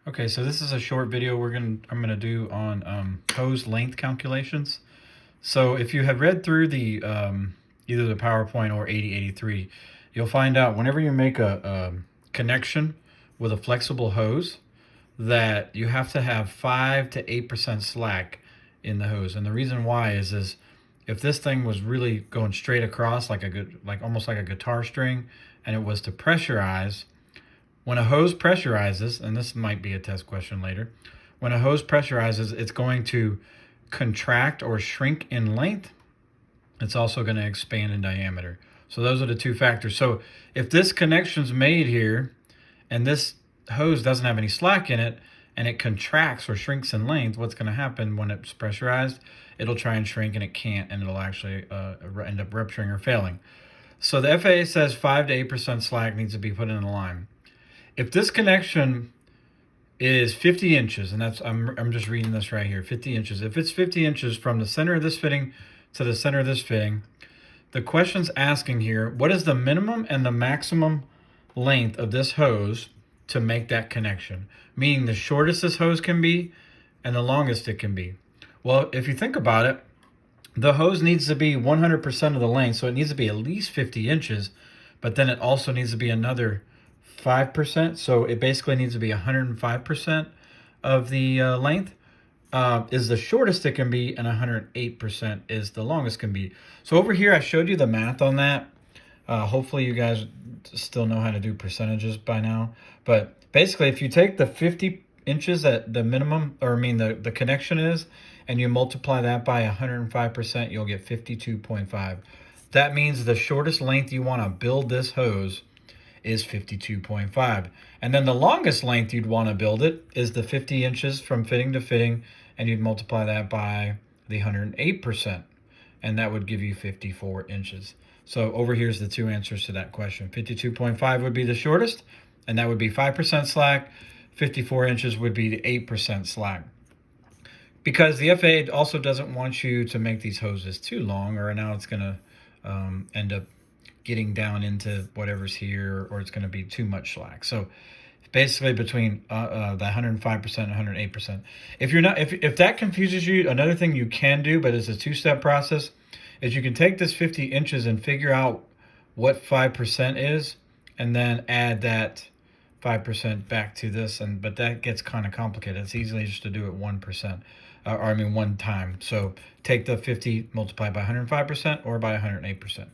Okay, so this is a short video I'm gonna do on hose length calculations. So if you have read through the either the PowerPoint or 8083, you'll find out whenever you make a connection with a flexible hose that you have to have 5 to 8% slack in the hose. And the reason why is if this thing was really going straight across like almost like a guitar string, and it was to pressurize, when a hose pressurizes, and this might be a test question later, when a hose pressurizes, it's going to contract or shrink in length. It's also going to expand in diameter. So those are the two factors. So if this connection's made here and this hose doesn't have any slack in it and it contracts or shrinks in length, what's going to happen when it's pressurized? It'll try and shrink and it can't, and it'll actually end up rupturing or failing. So the FAA says 5 to 8% slack needs to be put in the line. If this connection is 50 inches, and I'm just reading this right here, 50 inches. If it's 50 inches from the center of this fitting to the center of this fitting, the question's asking here, what is the minimum and the maximum length of this hose to make that connection? Meaning the shortest this hose can be and the longest it can be. Well, if you think about it, the hose needs to be 100% of the length, so it needs to be at least 50 inches, but then it also needs to be another 5%, so it basically needs to be 105% of the length is the shortest it can be, and 108% is the longest can be. So over here I showed you the math on that. Hopefully you guys still know how to do percentages by now, but basically if you take the 50 inches at the minimum, or I mean the connection is, and you multiply that by 105%, you'll get 52.5. That means the shortest length you want to build this hose is 52.5. And then the longest length you'd want to build it is the 50 inches from fitting to fitting, and you'd multiply that by the 108%, and that would give you 54 inches. So over here's the two answers to that question. 52.5 would be the shortest, and that would be 5% slack. 54 inches would be the 8% slack. Because the FAA also doesn't want you to make these hoses too long, or now it's going to end up getting down into whatever's here, or it's going to be too much slack. So basically between the 105% and 108%. If that confuses you, another thing you can do, but it's a two-step process, is you can take this 50 inches and figure out what 5% is, and then add that 5% back to this, but that gets kind of complicated. It's easily just to do it 1%, one time. So take the 50, multiply by 105% or by 108%.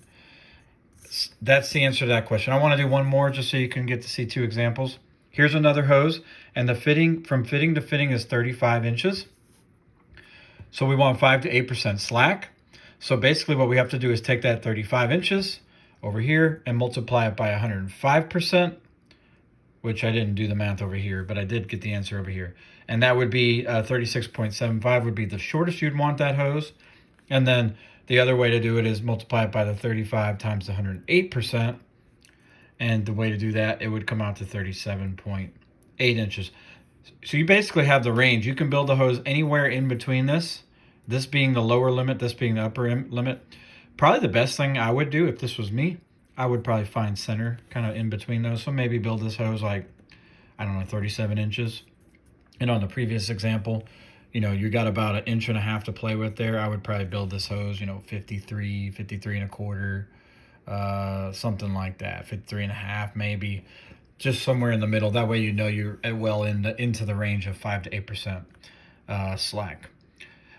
That's the answer to that question. I want to do one more just so you can get to see two examples. Here's another hose, and the fitting from fitting to fitting is 35 inches. So we want 5 to 8% slack. So basically what we have to do is take that 35 inches over here and multiply it by 105%, which I didn't do the math over here, but I did get the answer over here. And that would be 36.75 would be the shortest you'd want that hose. And then the other way to do it is multiply it by the 35 times the 108%. And the way to do that, it would come out to 37.8 inches. So you basically have the range. You can build the hose anywhere in between this being the lower limit, this being the upper limit. Probably the best thing I would do if this was me, I would probably find center kind of in between those. So maybe build this hose like, I don't know, 37 inches. And on the previous example, you got about 1.5 inches to play with there. I would probably build this hose, 53 and a quarter, something like that, 53 and a half, maybe, just somewhere in the middle. That way, you're well into the range of 5 to 8% slack.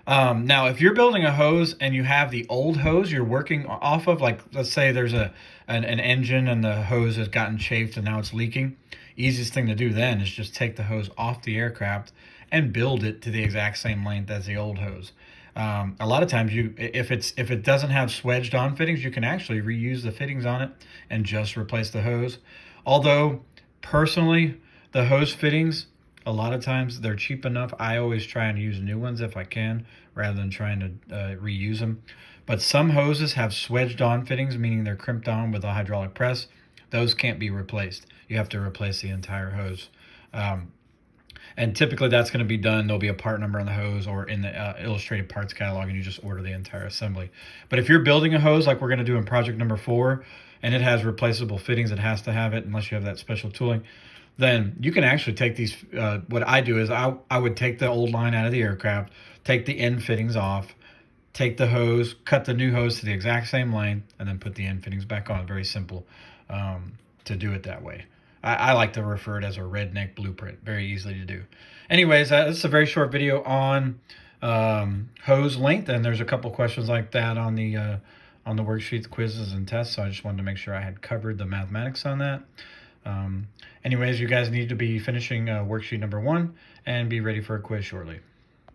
Now, if you're building a hose and you have the old hose you're working off of, like let's say there's an engine and the hose has gotten chafed and now it's leaking, easiest thing to do then is just take the hose off the aircraft and build it to the exact same length as the old hose. A lot of times, if it doesn't have swedged on fittings, you can actually reuse the fittings on it and just replace the hose. Although personally, the hose fittings, a lot of times they're cheap enough. I always try and use new ones if I can, rather than trying to reuse them. But some hoses have swedged on fittings, meaning they're crimped on with a hydraulic press. Those can't be replaced. You have to replace the entire hose. And typically that's going to be done. There'll be a part number on the hose or in the illustrated parts catalog, and you just order the entire assembly. But if you're building a hose like we're going to do in project number 4, and it has replaceable fittings, it has to have it unless you have that special tooling, then you can actually take these. What I do is I would take the old line out of the aircraft, take the end fittings off, take the hose, cut the new hose to the exact same length, and then put the end fittings back on. Very simple to do it that way. I like to refer it as a redneck blueprint. Very easily to do. Anyways, this is a very short video on hose length, and there's a couple questions like that on the worksheets, quizzes, and tests. So I just wanted to make sure I had covered the mathematics on that. Anyways, you guys need to be finishing worksheet number 1 and be ready for a quiz shortly.